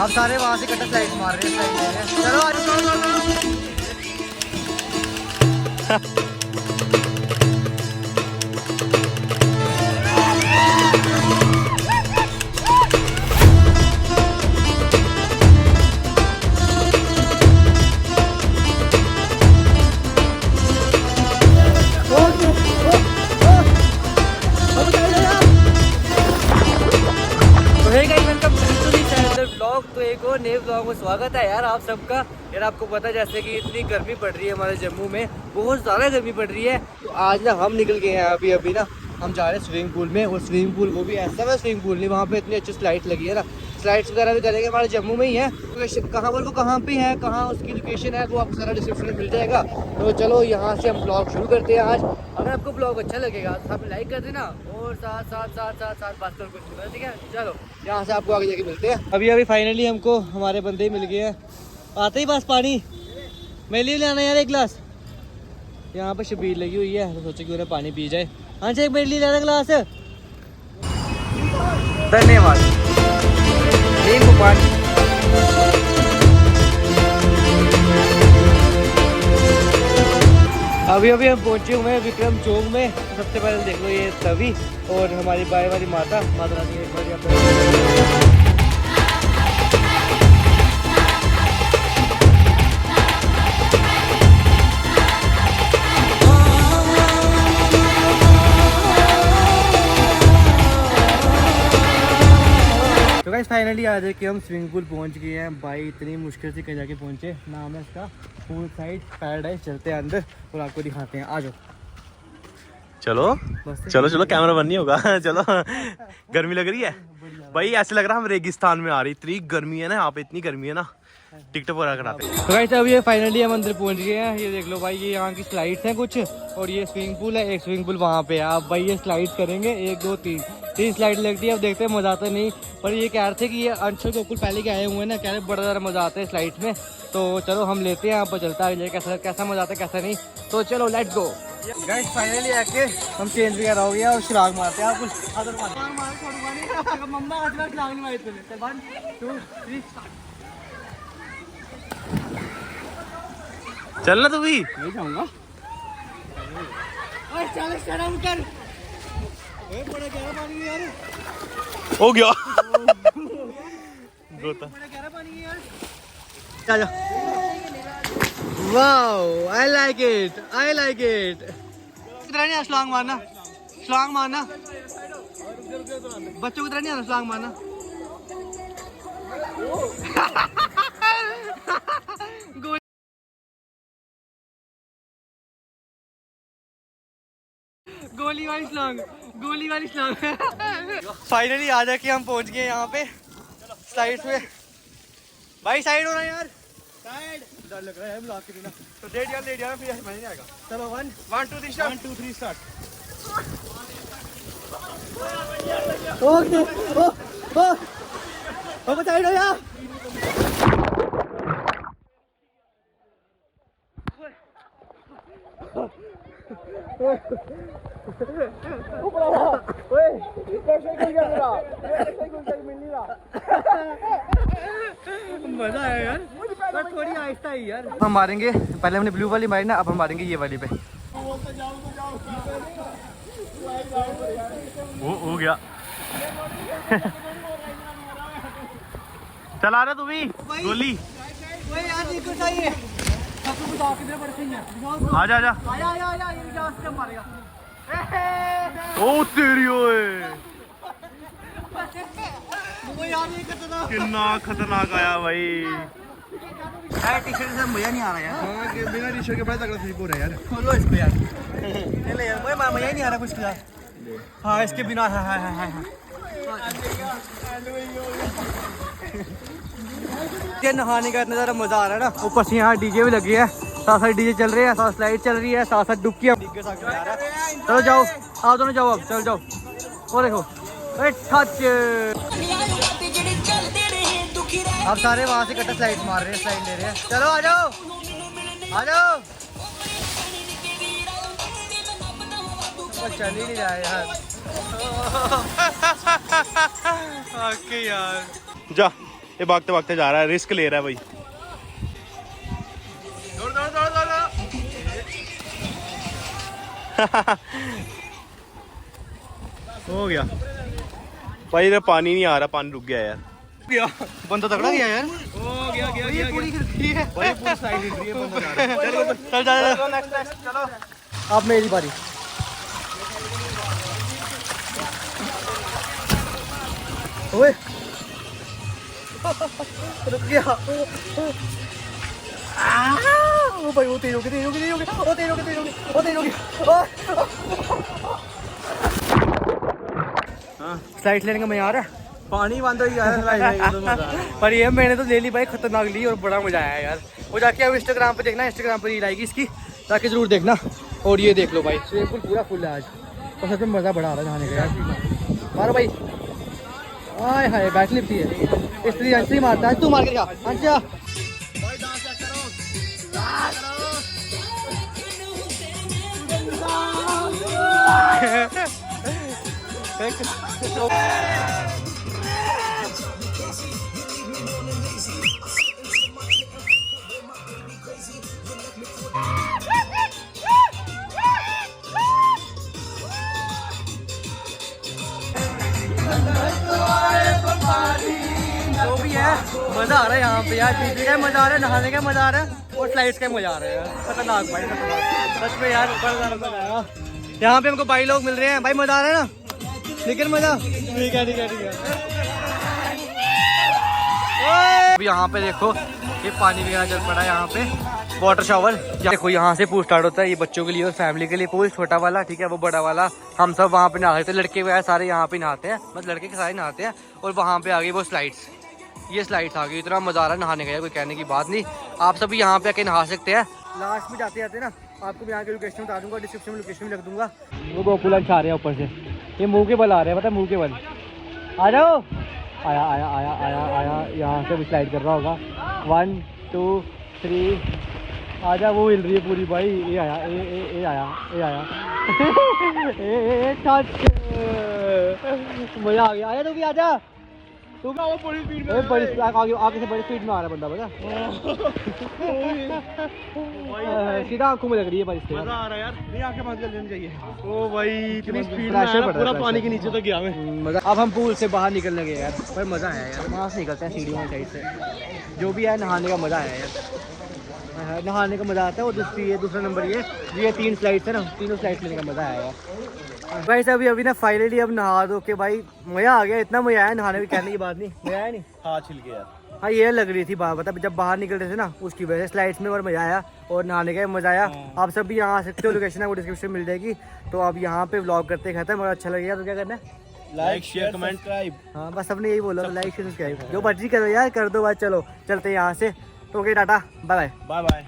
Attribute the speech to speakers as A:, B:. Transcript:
A: अब सारे वहाँ से कटर स्लाइड मार रहे हैं। चलो आज तो एक और नए ब्लॉग में स्वागत है यार आप सबका। यार आपको पता है जैसे कि इतनी गर्मी पड़ रही है हमारे जम्मू में, बहुत ज़्यादा गर्मी पड़ रही है। तो आज ना हम निकल गए हैं अभी ना हम जा रहे हैं स्विमिंग पूल में। और स्विमिंग पूल वो भी ऐसा है स्विमिंग पूल नहीं, वहाँ पे इतनी अच्छी स्लाइड्स लगी है ना, स्लाइड्स वगैरह भी करेंगे। हमारे जम्मू में ही है, कहाँ पर वो कहाँ पे है, कहाँ उसकी लोकेशन है वो आपको सारा डिस्क्रिप्शन में मिल जाएगा। तो चलो यहाँ से हम ब्लॉग शुरू करते हैं आज। अगर आपको ब्लॉग अच्छा लगेगा तो आप लाइक कर देना और साथ साथ साथ साथ साथ बात कर कुछ, ठीक है। चलो यहाँ से आपको आगे जाके मिलते हैं। अभी फाइनली हमको हमारे बंदे ही मिल गए हैं। आते ही बस पानी मेरे लिए लाना यार एक गिलास। यहाँ पर शबीर लगी हुई है तो सोचे कि उन्हें पानी पी जाए। हाँ जी एक मेरे लिए लाना गिलास। धन्यवाद। नींबू पानी। अभी हम पहुंचे हुए हैं विक्रम चौक में। सबसे पहले देख लो ये तवी और हमारी बाई वाली माता रानी एक बार यहाँ तो गाइस फाइनली आज है कि हम स्विमिंग पूल पहुंच गए हैं। भाई इतनी मुश्किल से कहीं जाके पहुंचे। नाम है इसका पूल साइड पैराडाइज। चलते हैं अंदर और आपको दिखाते हैं। आ जाओ
B: चलो चलो कैमरा बंद नहीं होगा। चलो गर्मी लग रही है भाई, ऐसे लग रहा है हम रेगिस्तान में आ रही। इतनी गर्मी है ना यहाँ पे, इतनी गर्मी है ना टिकटॉक वगैरह कराते हैं।
A: तो गाइस अभी फाइनली हम अंदर पहुंच गए हैं। ये देख लो भाई, ये यहाँ की स्लाइड्स हैं कुछ और ये स्विमिंग पूल है। एक स्विमिंग पूल वहाँ पे है। आप भाई ये स्लाइड्स करेंगे 1 2 3 स्लाइड लगती है। अब देखते हैं मजा आता नहीं, पर ये कह रहे थे कि ये अंशुल गोकुल पहले के आए हुए हैं ना, कह रहे बड़ा ज़्यादा मजा आता है स्लाइड्स में। तो चलो हम लेते हैं, यहाँ पर चलता है कैसा मजा आता है कैसा नहीं। तो चलो लेट्स गो। गाइस फाइनली आके हम चेंज वगैरह हो गया और श्राग मारते हैं। आप कुछ
B: चलना तू भी।
A: नहीं जाऊंगा। बड़ा गहरा पानी है यार।
B: हो गया
A: बड़ा गहरा पानी है यार। चलो वाओ आई लाइक इट। कितना नहीं आना छलांग मारना बच्चों की तरह नहीं आना छलांग मारना। गोली वाली छलांग। फाइनली आ जाके हम पहुंच गए यहाँ पे स्लाइड्स में। भाई साइड होना यार, साइड। डर लग रहा है ब्लॉक के बिना। तो लेट यार फिर मजा नहीं आएगा। चलो 1 2 3 स्टार्ट। ओके ओ साइड हो यार। मजा आया यार, पर थोड़ी आहिस्ता ही यार। हम मारेंगे, पहले हमने ब्लू वाली मारी ना, अब हम मारेंगे ये वाली पे।
B: हो गया। चला रहा तू भी गोली।
A: यार देखो चाहिए सबको बता किधर पड़ते हैं।
B: आजा
A: ये जान से मारेगा।
B: ओ तेरी ओए
A: वो यार ये
B: कितना खतरनाक आया भाई।
A: टी-शर्ट से मजा नहीं आ रहा यार।
B: हां बिना टी-शर्ट के बड़ा तगड़ा स्लिप हो रहा है यार।
A: खोलो इसको यार। ले यार मुझे मजा ही नहीं आ रहा कुछ का। हाँ इसके बिना है। ये नहाने का इतना ज़्यादा मज़ा आ रहा है ना। ऊपर से यहाँ डीजे भी लगे हैं, साथ डीजे चल रहे हैं, साथ स्लाइड चल रही है, साथ डुबकियाँ। चलो जाओ आप दोनों जाओ, अब चलो जाओ। और देखो अब सारे वहाँ से कटर स्लाइड मार रहे हैं, स्लाइड ले रहे हैं। चलो आ जाओ। चल ही नहीं रहा है यार।
B: ओके यार जा ये भागते भागते जा रहा है, रिस्क ले रहा है भाई। हो गया भाई, इधर पानी नहीं आ रहा, पानी रुक गया यार।
A: गया बंदा तगड़ा गया यार।
B: ओ गया
A: ये पूरी खिड़की है
B: भाई, पूरी साइड हिल रही है, बंदा जा रहा है। चलो चल जा, नेक्स्ट चलो।
A: अब मेरी बारी। ओए रुक गया। ओ भाई वो तेज हो गया, तेज हो गया, तेज हो गया, ओ तेज हो गया, तेज हो गया, ओ तेज हो गया।
B: हाँ
A: स्लाइड लेने का मजा आ रहा है।
B: पानी बंद हो गया
A: पर ये मैंने तो ले ली भाई, खतरनाक ली और बड़ा मजा आया यार। वो जाके अब इंस्टाग्राम पे देखना, इंस्टाग्राम पे रील आएगी इसकी, जाके जरूर देखना। और ये देख लो भाई, स्विमिंग पूल पूरा फुल है आज, और सच में मजा बड़ा आ रहा है नहाने का यार। मारो भाई, हाय हाय बैक लिफ्ट ही है, स्त्री अंशी मारता है, तू मार के दिखा अंशा। जो भी है मजा आ रहा है यहाँ पे यार, पीने का मजा आ रहा है, नहाने का मजा आ रहा है, और स्लाइड्स का मजा आ रहा है यार। खतरनाक भाई, खतरनाक सच में यार, बड़ा मजा आया। यहाँ पे हमको भाई लोग मिल रहे हैं, भाई मजा आ रहा है ना, लेकिन मजा ठीक है, ठीक है, ठीक है। अभी यहाँ पे देखो ये पानी वगैरह चल पड़ा है, यहाँ पे वाटर शावर। देखो यहाँ से पूल स्टार्ट होता है, ये बच्चों के लिए और फैमिली के लिए पूल, छोटा वाला ठीक है, वो बड़ा वाला। हम सब वहाँ पे नहाते हैं, लड़के वगैरह सारे यहाँ पे नहाते हैं, मतलब लड़के के सारे नहाते हैं। और वहाँ पे आ गई वो स्लाइड्स, ये स्लाइड्स आ गई, इतना मजा आ रहा है नहाने का यार, कोई कहने की बात नहीं। आप सभी यहाँ पे आके नहा सकते हैं। लास्ट में जाते जाते ना आपको यहाँ की लोकेशन बता दूंगा, डिस्क्रिप्शन में लोकेशन भी रख दूंगा। वो गोकुलन छा रहे हैं ऊपर से, ये मुँह के बल आ रहे हैं, पता है, मुँह के बल। आ जाओ, आया आया आया आया आया, यहाँ से भी स्लाइड कर रहा होगा। 1 2 3, आजा, वो हिल रही है पूरी भाई। ये आया, ए आया, ए आया। टच, मजा आ गया। आया तू भी, आजा तू भी। वो बड़ी स्पीड में, बड़ी आगे से बड़ी स्पीड में आ रहा बंदा, पता सीधा आंखों में लग रही है पर इससे।
B: मजा आ रहा है यार, नहीं आंखें बंद कर लेनी चाहिए। ओ भाई इतनी स्पीड में आया, पूरा पानी के नीचे तक गया मैं।
A: मजा। अब हम पूल से बाहर निकलने गए यार, पर मजा आया यार, वहाँ से निकलते हैं सीढ़ियों साइड से। जो भी है नहाने का मजा आया यार, नहाने का मजा आता है। और दूसरा नंबर ये 3 स्लाइड्स है ना, तीनों स्लाइड्स लेने का मजा आया यार। भाई साहब अभी ना फाइनली अब नहा दो के भाई, मजा आ गया, इतना मजा आया नहाने में, कहने की बात नहीं, मजा आया नहीं।
B: हाँ छिल गया यार।
A: हाँ ये लग रही थी बात, मतलब जब बाहर निकल रहे थे ना, उसकी वजह से स्लाइड्स में और मजा आया, और नहाने का मजा आया। आप सब भी यहाँ आ सकते हो, लोकेशन है वो डिस्क्रिप्शन में मिल जाएगी। तो अब यहाँ पे व्लॉग करते खत्म, और अच्छा लगेगा तो क्या करना है,
B: लाइक शेयर कमेंट सब्सक्राइब।
A: हाँ बस सबने यही बोला, लाइक शेयर सब्सक्राइब जो मर्जी करो यार, कर दो बात। चलो चलते हैं यहाँ से, तो okay ta-ta, bye bye.
B: Bye bye.